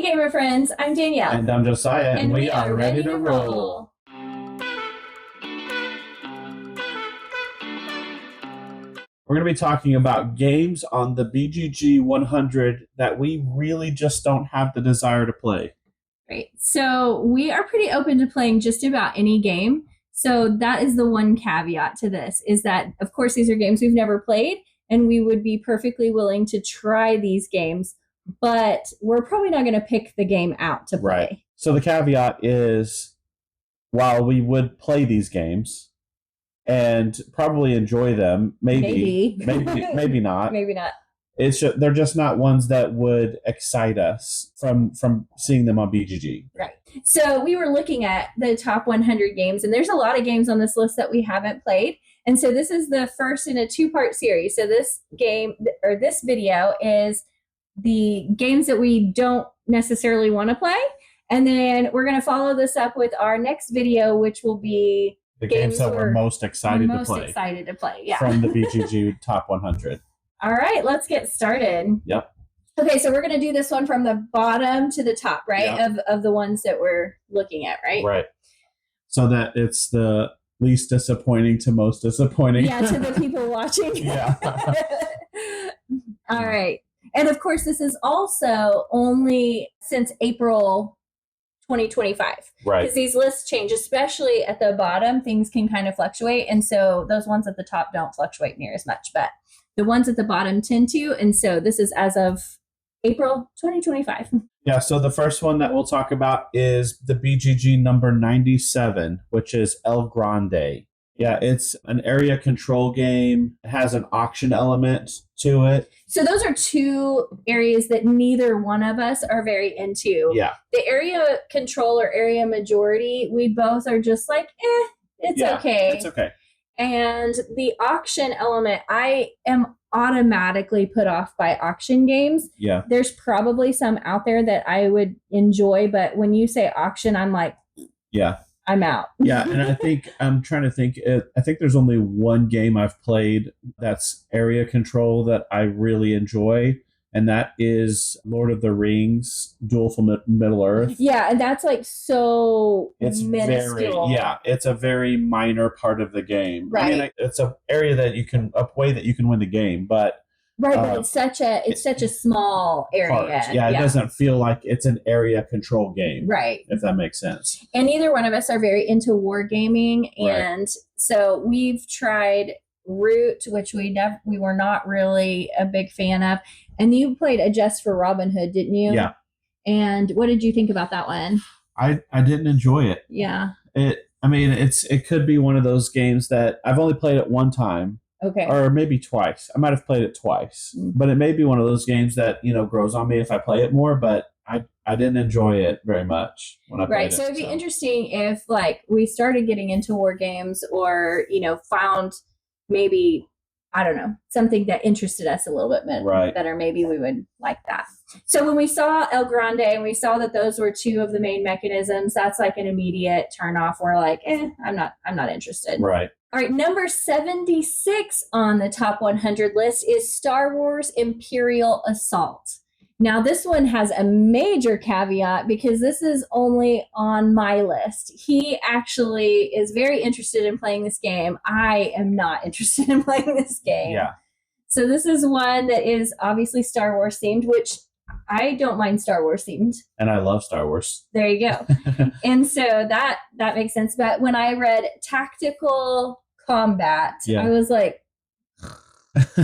gamer friends, I'm Danielle. And I'm Josiah, and we are ready to roll. We're going to be talking about games on the BGG 100 that we really just don't have the desire to play. Right. So we are pretty open to playing just about any game. So that is the one caveat to this, is that, of course, these are games we've never played, and we would be perfectly willing to try these games, but we're probably not going to pick the game out to play. Right. So the caveat is, while we would play these games and probably enjoy them, maybe not. Maybe not. They're just not ones that would excite us from seeing them on BGG. Right. So we were looking at the top 100 games, and there's a lot of games on this list that we haven't played. And so this is the first in a two-part series. So this game, or this video, is the games that we don't necessarily want to play. And then we're going to follow this up with our next video, which will be the games that we're most excited to play. Yeah. From the BGG top 100. All right, let's get started. Yep. Okay, so we're going to do this one from the bottom to the top, right? Yep. Of the ones that we're looking at, right? Right. So that it's the least disappointing to most disappointing. Yeah, to the people watching. Yeah. All right. And of course, this is also only since April 2025. Right. Because these lists change, especially at the bottom, things can kind of fluctuate. And so those ones at the top don't fluctuate near as much, but the ones at the bottom tend to. And so this is as of April 2025. Yeah, so the first one that we'll talk about is the BGG number 97, which is El Grande. Yeah, it's an area control game. It has an auction element to it. So those are two areas that neither one of us are very into. Yeah. The area control or area majority, we both are just like, it's okay. It's okay. And the auction element, I am automatically put off by auction games. Yeah. There's probably some out there that I would enjoy, but when you say auction, I'm like, yeah, I'm out. Yeah, and I'm trying to think. I think there's only one game I've played that's area control that I really enjoy, and that is Lord of the Rings: Duel for Middle Earth. Yeah, and that's like so minuscule. It's a very minor part of the game. Right. I mean, it's a area that a way that you can win the game, but right, but it's such a small area. Part. Yeah, it doesn't feel like it's an area control game. Right. If that makes sense. And neither one of us are very into wargaming, and Right. so we've tried Root, which we were not really a big fan of. And you played A Jest for Robin Hood, didn't you? Yeah. And what did you think about that one? I didn't enjoy it. Yeah. It could be one of those games that I've only played it one time. Okay. Or maybe twice. I might have played it twice. Mm-hmm. But it may be one of those games that, grows on me if I play it more, but I didn't enjoy it very much when I played it. Right. So it'd be interesting if we started getting into war games or, found maybe, I don't know, something that interested us a little bit better. Maybe we would like that. So when we saw El Grande and we saw that those were two of the main mechanisms, that's like an immediate turn off. We're like, I'm not interested. Right. All right, number 76 on the top 100 list is Star Wars Imperial Assault. Now, this one has a major caveat because this is only on my list. He actually is very interested in playing this game. I am not interested in playing this game. Yeah. So this is one that is obviously Star Wars themed, which I don't mind Star Wars themed. And I love Star Wars. There you go. And so that makes sense. But when I read tactical combat, I was like, and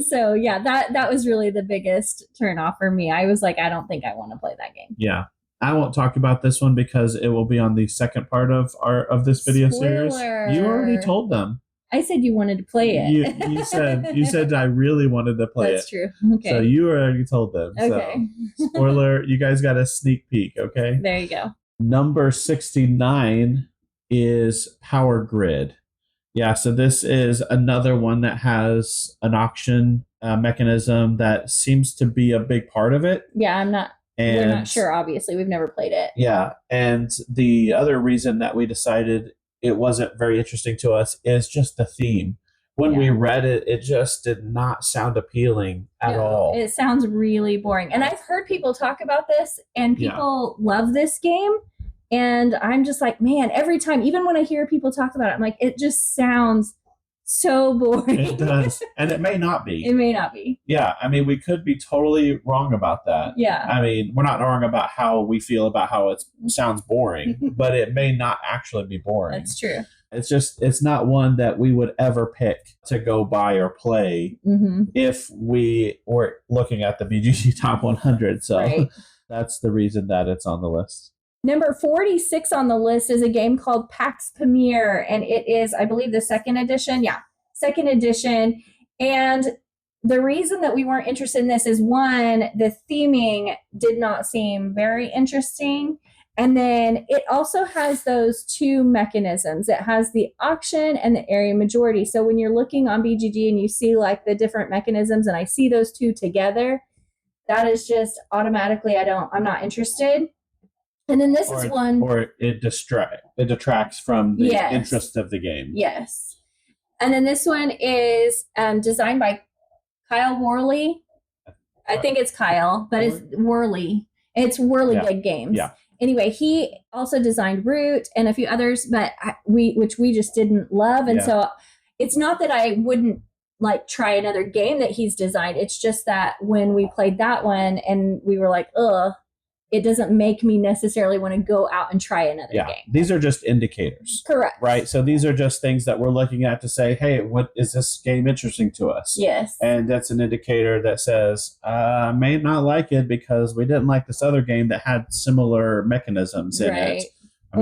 so that was really the biggest turn off for me. I was like, I don't think I want to play that game. Yeah. I won't talk about this one because it will be on the second part of this video series. You already told them. I said you wanted to play it. You said I really wanted to play That's true. Okay. So you already told them. Okay. So, spoiler, you guys got a sneak peek, okay? There you go. Number 69 is Power Grid. Yeah, so this is another one that has an auction mechanism that seems to be a big part of it. Yeah, we're not sure, obviously. We've never played it. Yeah, and the other reason that we decided it wasn't very interesting to us is just the theme. when we read it, it just did not sound appealing at all. It sounds really boring. And I've heard people talk about this, and people love this game. And I'm just like, man, every time, even when I hear people talk about it, I'm like, it just sounds so boring. It does. And it may not be. It may not be. Yeah. I mean, we could be totally wrong about that. Yeah. I mean, we're not wrong about how we feel about how it sounds boring, but it may not actually be boring. That's true. It's not one that we would ever pick to go buy or play if we were looking at the BGG Top 100. So that's the reason that it's on the list. Number 46 on the list is a game called Pax Pamir, and it is, I believe, the second edition. Yeah, second edition. And the reason that we weren't interested in this is, one, the theming did not seem very interesting. And then it also has those two mechanisms. It has the auction and the area majority. So when you're looking on BGG and you see like the different mechanisms, and I see those two together, that is just automatically, I'm not interested. And then this is one, or it detracts from the interest of the game. Yes. And then this one is designed by Kyle Worley. I think it's Kyle, but it's Worley. It's Worley Big Games. Yeah. Anyway, he also designed Root and a few others, but which we just didn't love. And so it's not that I wouldn't like try another game that he's designed. It's just that when we played that one and we were like, ugh, it doesn't make me necessarily want to go out and try another game. These are just indicators. Correct. Right? So these are just things that we're looking at to say, hey, what is this game interesting to us? Yes. And that's an indicator that says, I may not like it because we didn't like this other game that had similar mechanisms in it.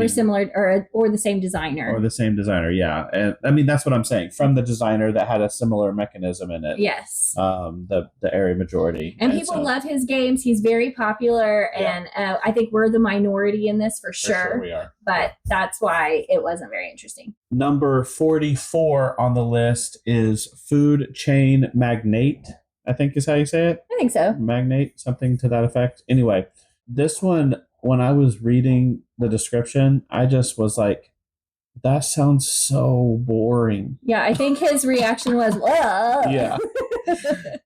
Similar, or the same designer. Or the same designer, yeah. And I mean, that's what I'm saying. From the designer that had a similar mechanism in it. Yes. The area majority. And people love his games. He's very popular. And I think we're the minority in this for sure. We are. But that's why it wasn't very interesting. Number 44 on the list is Food Chain Magnate, I think is how you say it. I think so. Magnate, something to that effect. Anyway, this one, when I was reading the description, I just was like, that sounds so boring. Yeah, I think his reaction was, ugh. Yeah.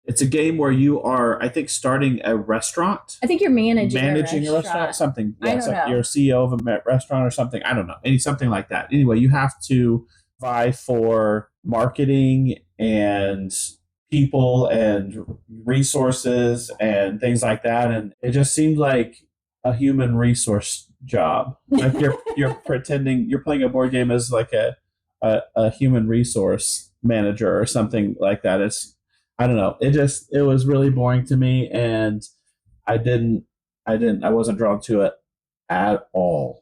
It's a game where you are, I think, starting a restaurant. I think you're managing a restaurant, something. I don't know. You're a CEO of a restaurant or something. I don't know. Something like that. Anyway, you have to vie for marketing and people and resources and things like that. And it just seemed like a human resource job. Like you're pretending you're playing a board game as like a human resource manager or something like that. I don't know. It was really boring to me, and I wasn't drawn to it at all.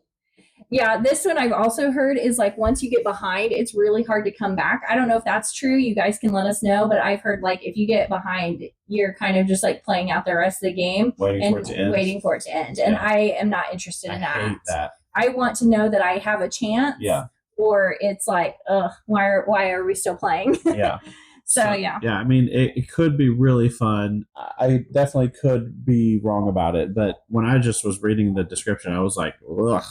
Yeah, this one I've also heard is like once you get behind, it's really hard to come back. I don't know if that's true. You guys can let us know, but I've heard like if you get behind, you're kind of just like playing out the rest of the game waiting for it to end. And I am not interested in that. I hate that. I want to know that I have a chance. Yeah. Or it's like, why are we still playing? Yeah. So yeah. Yeah, I mean, it could be really fun. I definitely could be wrong about it, but when I just was reading the description, I was like, ugh,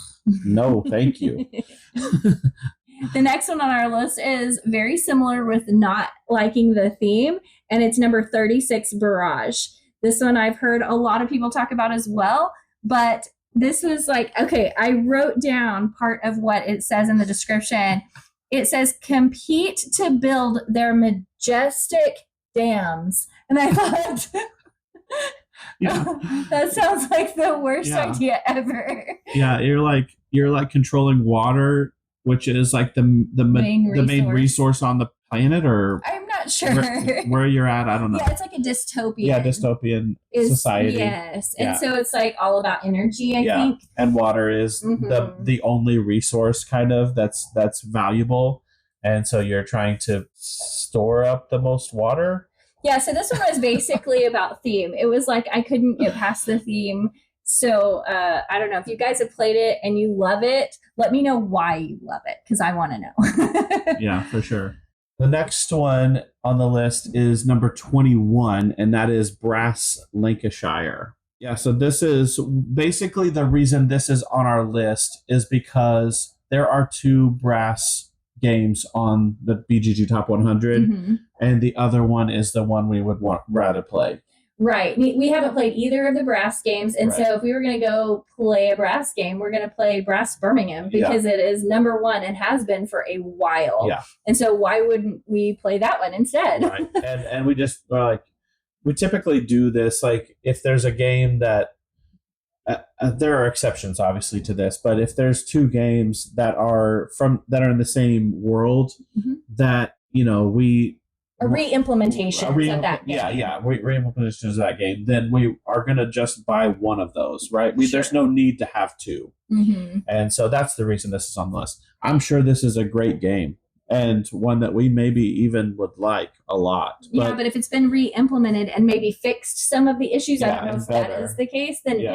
no, thank you. The next one on our list is very similar with not liking the theme, and it's number 36, Barrage. This one I've heard a lot of people talk about as well, but this was like, okay, I wrote down part of what it says in the description. It says, compete to build their majestic dams. And I thought, that sounds like the worst idea ever. Yeah, you're like controlling water, which is like the main resource on the planet, or I'm not sure where you're at. I don't know. Yeah, it's like a dystopian. Yeah, dystopian society. Yes, and so it's like all about energy. I think, and water is the only resource kind of that's valuable, and so you're trying to store up the most water. Yeah, so this one was basically about theme. It was like I couldn't get past the theme. So I don't know if you guys have played it and you love it. Let me know why you love it, because I want to know. Yeah, for sure. The next one on the list is number 21, and that is Brass Lancashire. Yeah, so this is basically the reason this is on our list is because there are two brass games on the BGG Top 100, and the other one is the one we would rather play. Right. We haven't played either of the brass games. And so if we were going to go play a brass game, we're going to play Brass Birmingham because it is number one and has been for a while. Yeah. And so why wouldn't we play that one instead? Right. And we just we typically do this, like if there's a game that there are exceptions obviously to this, but if there's two games that are in the same world that, we a re-implementation of that game. Re-implementation of that game, then we are going to just buy one of those, right? There's no need to have two. And so that's the reason this is on the list. I'm sure this is a great game and one that we maybe even would like a lot. But if it's been re-implemented and maybe fixed some of the issues, I don't know if that is the case, then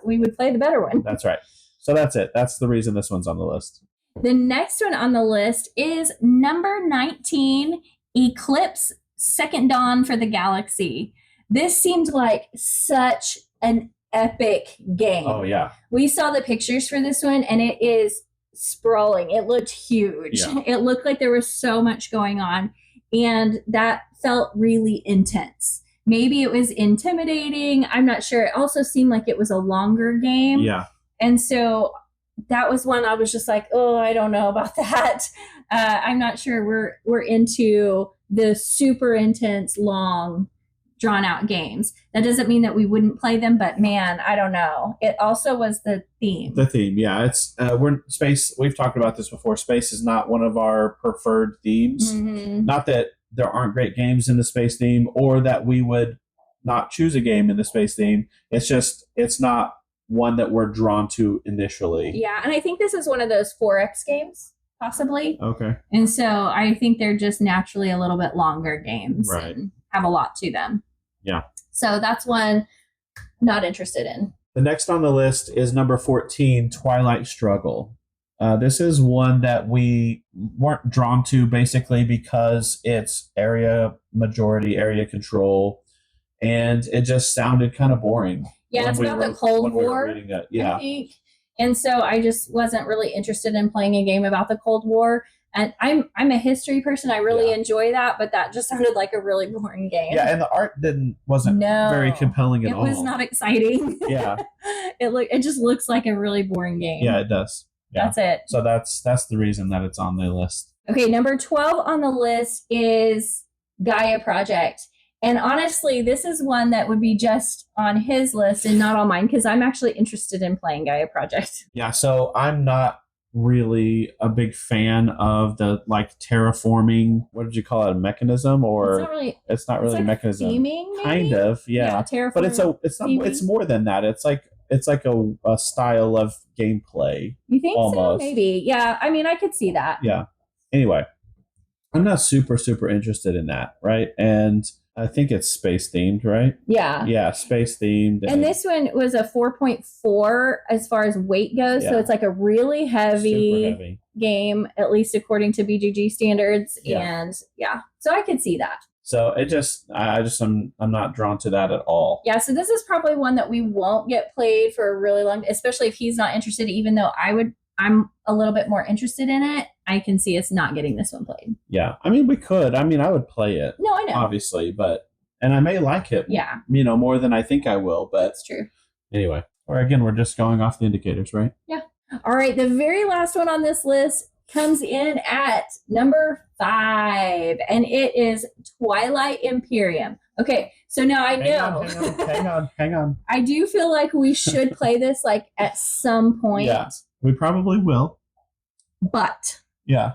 we would play the better one. That's right. So that's it. That's the reason this one's on the list. The next one on the list is number 19, Eclipse Second Dawn for the Galaxy. This seemed like such an epic game. Oh, yeah. We saw the pictures for this one, and it is sprawling. It looked huge. Yeah. It looked like there was so much going on, and that felt really intense. Maybe it was intimidating. I'm not sure. It also seemed like it was a longer game. Yeah. And so that was one I was just like, oh, I don't know about that. I'm not sure we're into the super intense, long, drawn out games. That doesn't mean that we wouldn't play them, but man, I don't know. It also was the theme. The theme, yeah. It's space. We've talked about this before. Space is not one of our preferred themes. Not that there aren't great games in the space theme, or that we would not choose a game in the space theme. It's just it's not one that we're drawn to initially. Yeah, and I think this is one of those 4X games, possibly. Okay. And so I think they're just naturally a little bit longer games and have a lot to them. Yeah. So that's one not interested in. The next on the list is number 14, Twilight Struggle. This is one that we weren't drawn to basically because it's area control, and it just sounded kind of boring. Yeah, it's about the Cold War, I think. And so I just wasn't really interested in playing a game about the Cold War. And I'm a history person. I really enjoy that, but that just sounded like a really boring game. Yeah, and the art wasn't very compelling at all. It was not exciting. Yeah. It just looks like a really boring game. Yeah, it does. Yeah. That's it. So that's the reason that it's on the list. Okay, number 12 on the list is Gaia Project. And honestly, this is one that would be just on his list and not on mine, because I'm actually interested in playing Gaia Project. Yeah, so I'm not really a big fan of the terraforming. What did you call it? A mechanism, or it's not really a mechanism. Theming, maybe? Kind of, yeah. Terraforming. But it's more than that. It's like a style of gameplay. You think almost. So? Maybe. Yeah. I mean, I could see that. Yeah. Anyway, I'm not super interested in that, right? And I think it's space themed, right? Yeah. Yeah, space themed. And this one was a 4.4 as far as weight goes. Yeah. So it's like a really heavy game, at least according to BGG standards. Yeah. And so I could see that. So I'm not drawn to that at all. Yeah. So this is probably one that we won't get played for a really long, especially if he's not interested, even though I'm a little bit more interested in it. I can see us not getting this one played. Yeah. I mean, we could. I mean, I would play it. No, I know. Obviously, and I may like it. Yeah. More than I think I will, but. That's true. Anyway. Or again, we're just going off the indicators, right? Yeah. All right. The very last one on this list comes in at number 5, and it is Twilight Imperium. Okay. So now I know. Hang on. I do feel like we should play this at some point. Yeah. We probably will. But yeah,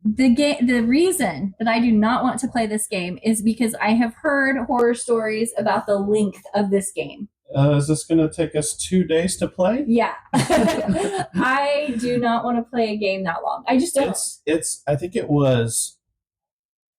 the reason that I do not want to play this game is because I have heard horror stories about the length of this game. Is this going to take us 2 days to play? Yeah. I do not want to play a game that long. I just don't. I think it was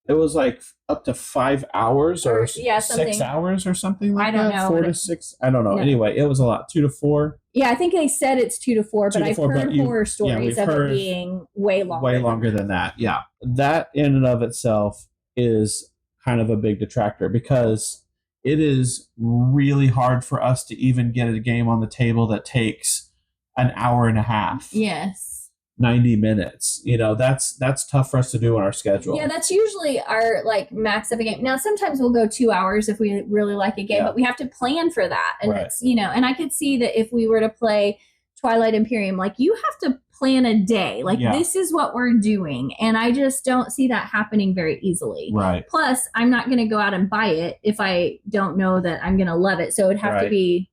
like up to 5 hours or 6 hours or something like that. I don't know. 4 to 6. I don't know. No. Anyway, it was a lot. 2 to 4. Yeah, I think they said it's 2 to 4, but I've heard horror stories of it being way longer. Way longer than that. Yeah. That in and of itself is kind of a big detractor, because it is really hard for us to even get a game on the table that takes an hour and a half. Yes. 90 minutes. That's tough for us to do on our schedule. Yeah, that's usually our like max of a game. Now, sometimes we'll go 2 hours if we really like a game, but we have to plan for that. And it's, and I could see that if we were to play Twilight Imperium, like you have to plan a day. Like this is what we're doing. And I just don't see that happening very easily. Right. Plus, I'm not going to go out and buy it if I don't know that I'm going to love it. So it would have to be,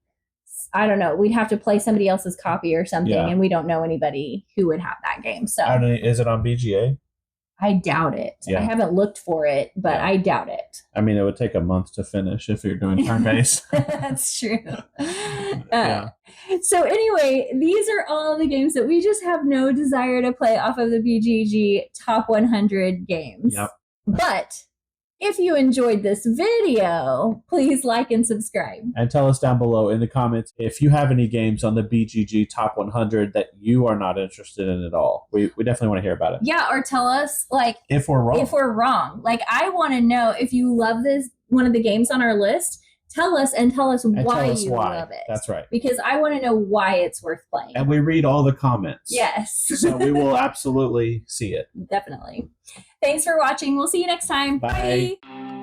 I don't know, we'd have to play somebody else's copy or something, and we don't know anybody who would have that game. So is it on BGA? I doubt it. I haven't looked for it, but I doubt it. I mean, it would take a month to finish if you're doing turn-based. That's true. So anyway, these are all the games that we just have no desire to play off of the BGG Top 100 games. Yep. But if you enjoyed this video, please like and subscribe. And tell us down below in the comments if you have any games on the BGG Top 100 that you are not interested in at all. We definitely want to hear about it. Yeah, or tell us like if we're wrong. If we're wrong. Like I want to know if you love this one of the games on our list. Tell us why you love it. That's right. Because I want to know why it's worth playing. And we read all the comments. Yes. So we will absolutely see it. Definitely. Thanks for watching. We'll see you next time. Bye. Bye.